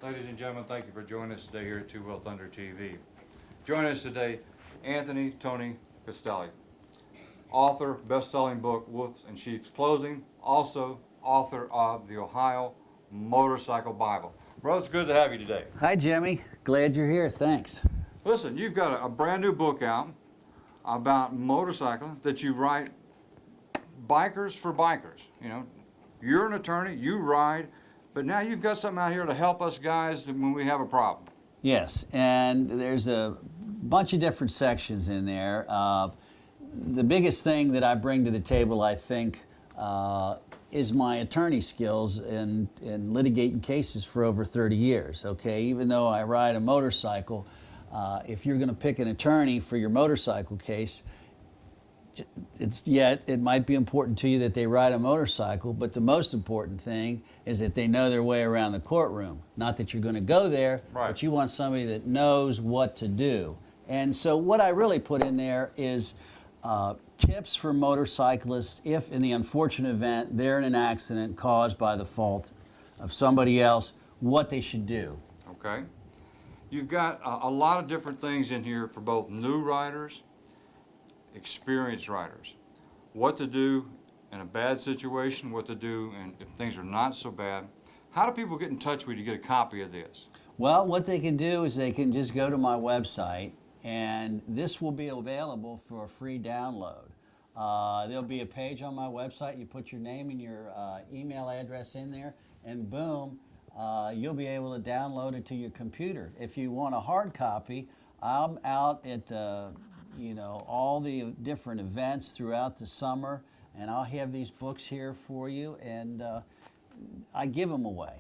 Ladies and gentlemen, thank you for joining us today here at Two Wheel Thunder TV. Joining us today, Anthony Castelli, author, best-selling book, Wolves and Sheep's Clothing, also author of the Ohio Motorcycle Bible. Bro, it's good to have you today. Hi, Jimmy. Glad you're here. Thanks. Listen, you've got a brand new book out about motorcycling that you write, Bikers for Bikers. You know, you're an attorney, you ride, but now you've got something out here to help us guys when we have a problem. Yes, and there's a bunch of different sections in there. The biggest thing that I bring to the table, I think, is my attorney skills in litigating cases for over 30 years, okay? Even though I ride a motorcycle, if you're going to pick an attorney for your motorcycle case, it might be important to you that they ride a motorcycle, but the most important thing is that they know their way around the courtroom. Not that you're going to go there, right, but you want somebody that knows what to do. And so what I really put in there is tips for motorcyclists if, in the unfortunate event, they're in an accident caused by the fault of somebody else, what they should do. Okay. You've got a lot of different things in here for both new riders, experienced riders. What to do in a bad situation, what to do and if things are not so bad. How do people get in touch with you to get a copy of this? Well, what they can do is they can just go to my website, and this will be available for a free download. There'll be a page on my website. You put your name and your email address in there, and boom, you'll be able to download it to your computer. If you want a hard copy, I'm out at the all the different events throughout the summer, and I'll have these books here for you, and I give them away.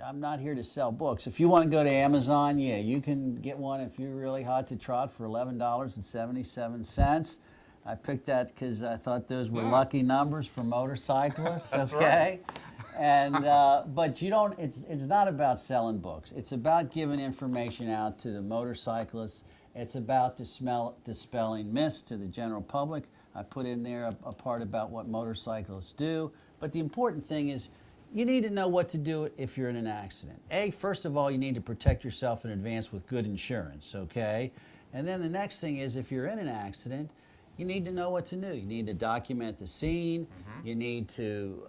I'm not here to sell books. If you want to go to Amazon, yeah, you can get one if you're really hot to trot for $11.77. I picked that because I thought those were lucky numbers for motorcyclists. That's okay. Right. And but you don't. It's not about selling books. It's about giving information out to the motorcyclists. It's about dispelling myths to the general public. I put in there a part about what motorcyclists do. But the important thing is you need to know what to do if you're in an accident. First of all, you need to protect yourself in advance with good insurance, okay? And then the next thing is if you're in an accident, you need to know what to do. You need to document the scene. Mm-hmm. You need to,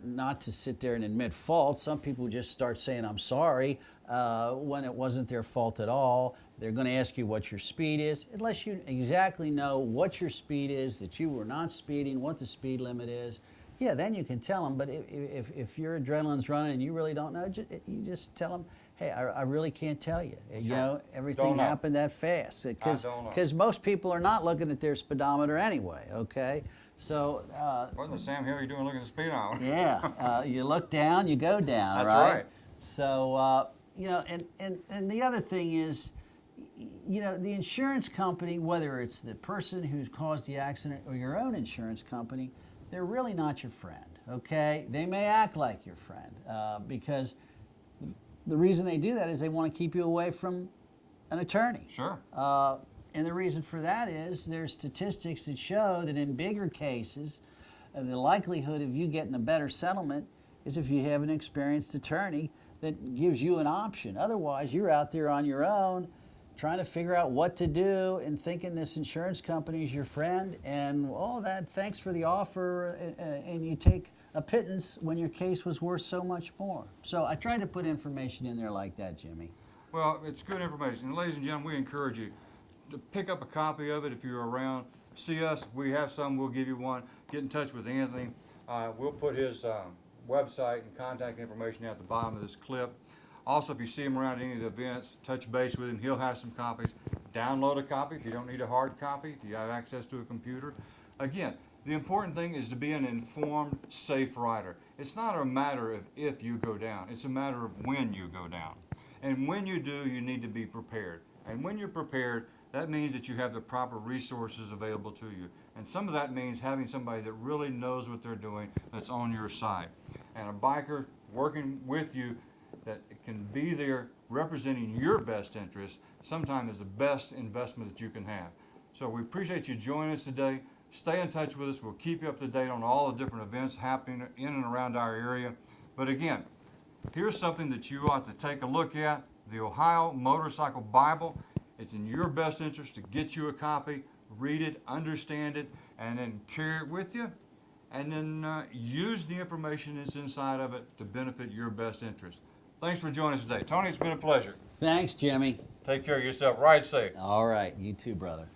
not to sit there and admit fault. Some people just start saying, I'm sorry, when it wasn't their fault at all. They're going to ask you what your speed is. Unless you exactly know what your speed is, that you were not speeding, what the speed limit is, yeah, then you can tell them. But if your adrenaline's running and you really don't know, you just tell them, hey, I really can't tell you. Sure. You know, everything happened that fast. Because most people are not looking at their speedometer anyway, okay? So... what in the Sam Hill are you doing looking at the speedometer? Yeah, you look down, you go down, That's right? So, and the other thing is, the insurance company, whether it's the person who's caused the accident or your own insurance company, they're really not your friend, okay? They may act like your friend because the reason they do that is they want to keep you away from an attorney. Sure. And the reason for that is there's statistics that show that in bigger cases, the likelihood of you getting a better settlement is if you have an experienced attorney that gives you an option. Otherwise, you're out there on your own trying to figure out what to do and thinking this insurance company is your friend and all that, thanks for the offer, and you take a pittance when your case was worth so much more. So I tried to put information in there like that, Jimmy. Well, it's good information. And ladies and gentlemen, we encourage you to pick up a copy of it if you're around. See us. If we have some, we'll give you one. Get in touch with Anthony. We'll put his website and contact information at the bottom of this clip. Also, if you see him around any of the events, touch base with him. He'll have some copies. Download a copy if you don't need a hard copy, if you have access to a computer. Again, the important thing is to be an informed, safe rider. It's not a matter of if you go down. It's a matter of when you go down. And when you do, you need to be prepared. And when you're prepared, that means that you have the proper resources available to you. And some of that means having somebody that really knows what they're doing, that's on your side. And a biker working with you that can be there representing your best interest sometimes is the best investment that you can have. So we appreciate you joining us today. Stay in touch with us. We'll keep you up to date on all the different events happening in and around our area. But again, here's something that you ought to take a look at, the Ohio Motorcycle Bible. It's in your best interest to get you a copy, read it, understand it, and then carry it with you, and then use the information that's inside of it to benefit your best interest. Thanks for joining us today. Tony, it's been a pleasure. Thanks, Jimmy. Take care of yourself. Ride safe. All right, you too, brother.